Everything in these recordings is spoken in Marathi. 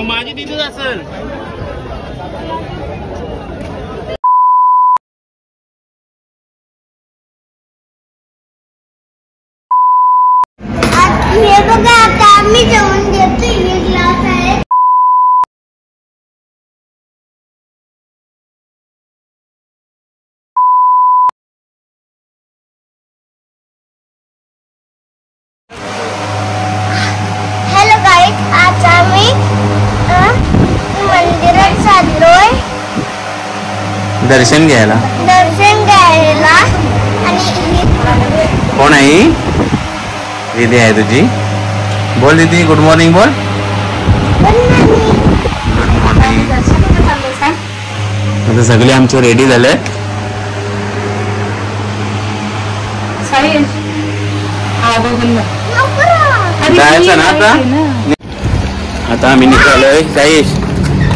माझी तिथेच असेल. हे बघा आता आम्ही जेवण देतो. हे ग्लास आहे. हॅलो गाईज, आज आम्ही मंदिरात चाललोय दर्शन घ्यायला. आणि कोण आहे? दीदी आहे तुझी. बोल दीदी, गुड मॉर्निंग बोल. Good morning. आता सगळे आमचे रेडी झाले. जायचं ना आता आम्ही निघालोय. साईश,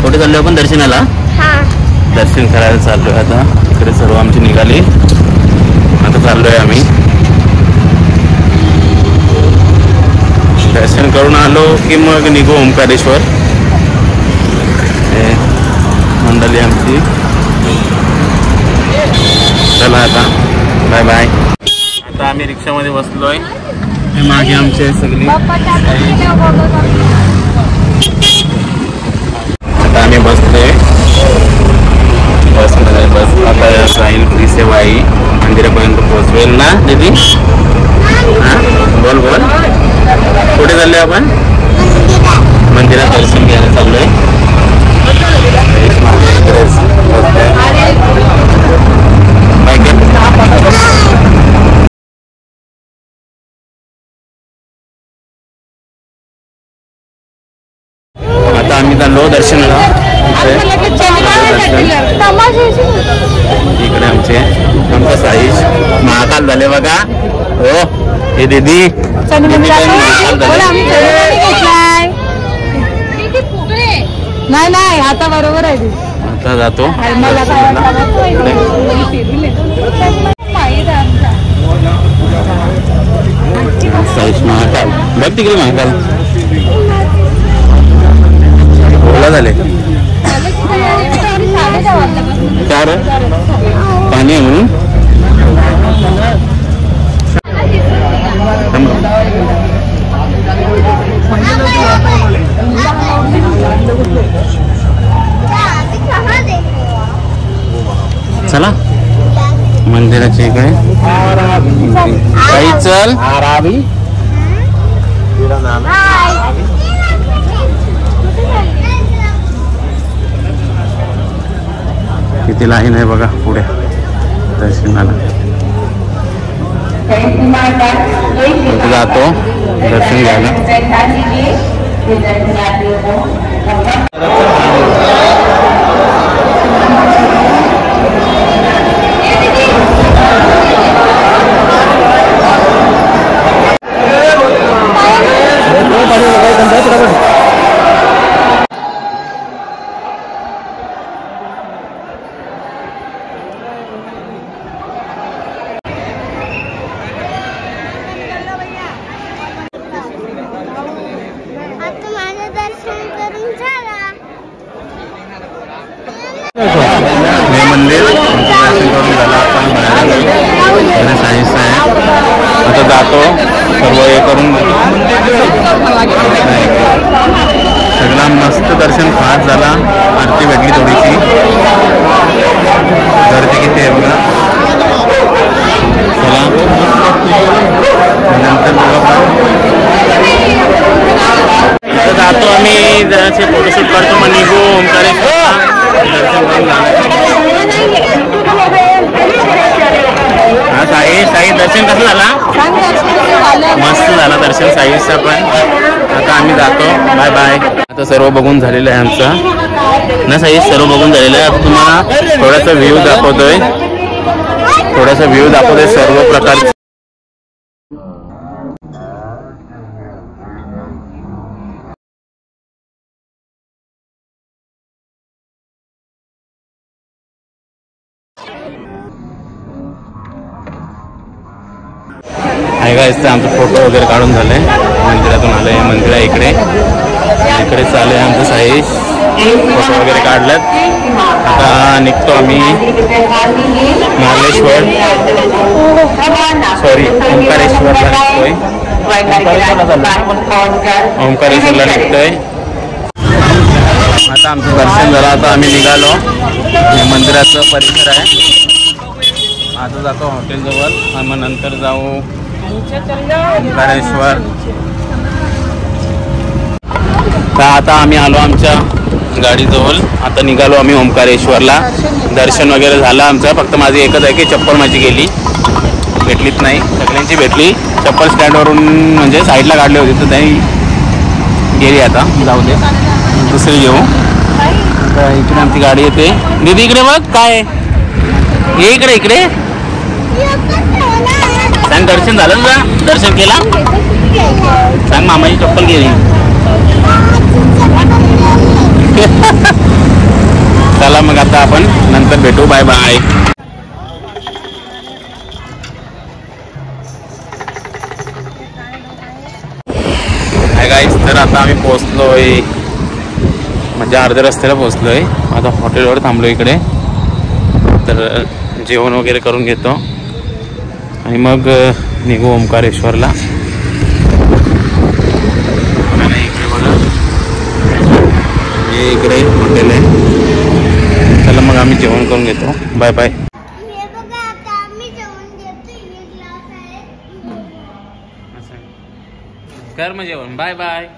कुठे चाललोय आपण? दर्शनाला. दर्शन करायला चाललोय. आता इकडे सर्व आमची निघाली. आता चाललोय आम्ही. दर्शन करून आलो की मग निघू ओंकारेश्वर. मंडळी आमची. चला आता बाय बाय. आता आम्ही रिक्षामध्ये बसलोय. मागे आमचे सगळी. आता आम्ही बसलोय बसमध्ये. बस आता जाईल फ्री सेवा आहे. मंदिरापर्यंत पोहोचवेल ना दीदी? हां बोल बोल. कुठे चाललोय आपण? मंदिरात दर्शन घ्यायला चाललोय. आता आम्ही चाललो दर्शनाला. इकडे आमचा साईश महाकाल झाले बघा. हो हे दीदी नाही आता बरोबर आहे. आता जातो. साईश महाकाल बघ तिकडे. महाकाल ओला झाले. कार पाणी आहे म्हणून. चला मंदिराच्या इकडे. काही चल. किती लाईन आहे बघा पुढे दर्शनाला. जातो दर्शन घ्यायला. हे मंदिर दर्शन करून झालं. आपण सायन्स आहे. आता जातो सर्व हे करून. सगळा मस्त दर्शन फास्ट झाला. आरती भेटली थोडीशी. गर्दी किती आहे बघा. चला नंतर आता जातो आम्ही. जरासे फोटोशूट करतो मग निघू ओंकारेश्वर. हा साई दर्शन कसं झाला? मस्त झाला दर्शन साईचं पण. आता आम्ही जातो. Bye bye. आता सर्व बघून झालेलं आहे आमचं ना साई. सर्व बघून झालेलं आहे. आता तुम्हाला थोडासा व्ह्यू दाखवतोय. सर्व प्रकारचे. आहे का इथे आमचा फोटो वगैरे काढून झालाय. मंदिरातून आलंय. मंदिर आहे इकडे. इकडे चालू आहे आमचं साईश. फोटो वगैरे काढल्यात. आता निघतो आम्ही महाबळेश्वर सॉरी ओंकारेश्वरला निघतोय. ओंकारेश्वरला निघतोय. आता आमचं दर्शन झालं. आता आम्ही निघालो. हे मंदिराचं परिसर आहे. आता जातो हॉटेलजवळ आणि मग नंतर जाऊ ओंकारेश्वर. तर आता आम्ही आलो आमच्या गाडीजवळ. आता निघालो आम्ही ओंकारेश्वरला. दर्शन वगैरे झालं आमचं. फक्त माझी एकच आहे की चप्पल माझी गेली, भेटलीच नाही. सगळ्यांची भेटली. चप्पल स्टँडवरून म्हणजे साईडला काढली होती तर त्यांनी गेली. आता जाऊ दे, दुसरी घेऊ. तर इकडे आमची गाडी येते. दीदी इकडे बघ काय ये. इकडे इकडे सांग. दर्शन झालं तुझा? दर्शन केला? सांग मामाची चप्पल गेली. चला मग आता आपण नंतर भेटू. Bye bye. हाय गाईस, तर आता आम्ही पोहोचलोय म्हणजे अर्ध्या रस्त्याला पोहोचलोय. आता हॉटेलवर थांबलो इकडे. तर जेवण वगैरे करून घेतो आणि मग निघू ओंकारेश्वरला. इकडे बघा, हे इकडे हॉटेल आहे. चला मग आम्ही जेवण करून घेतो. Bye bye. कर मग जेवण. Bye bye.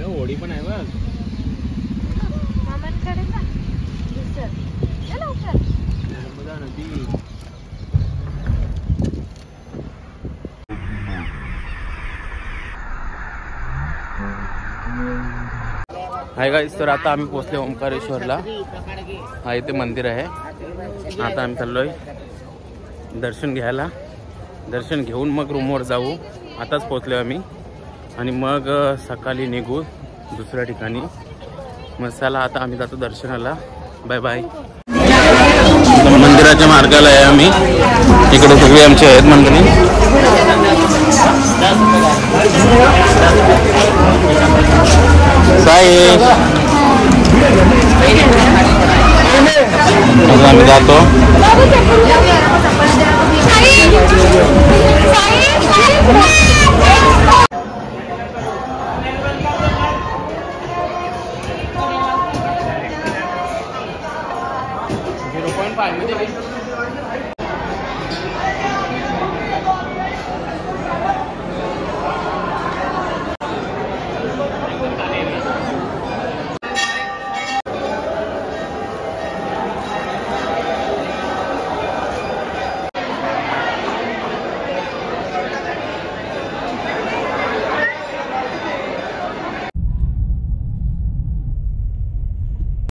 होडी पण आहे बघ. मामांकडे जा. नर्मदा नदी. हाय गाईस, तर आता आम्ही पोहोचले ओंकारेश्वरला. हा इथे मंदिर आहे. आता आम्ही चाललोय दर्शन घ्यायला. दर्शन घेऊन मग रूमवर जाऊ. आताच पोहोचलो आम्ही आणि मग सकाळी निघू दुसऱ्या ठिकाणी. मग चला आता आम्ही जातो दर्शनाला. Bye bye. मंदिराच्या मार्गाला आहे आम्ही. इकडे सगळे आमचे आहेत मंडळी. साई आम्ही जातो.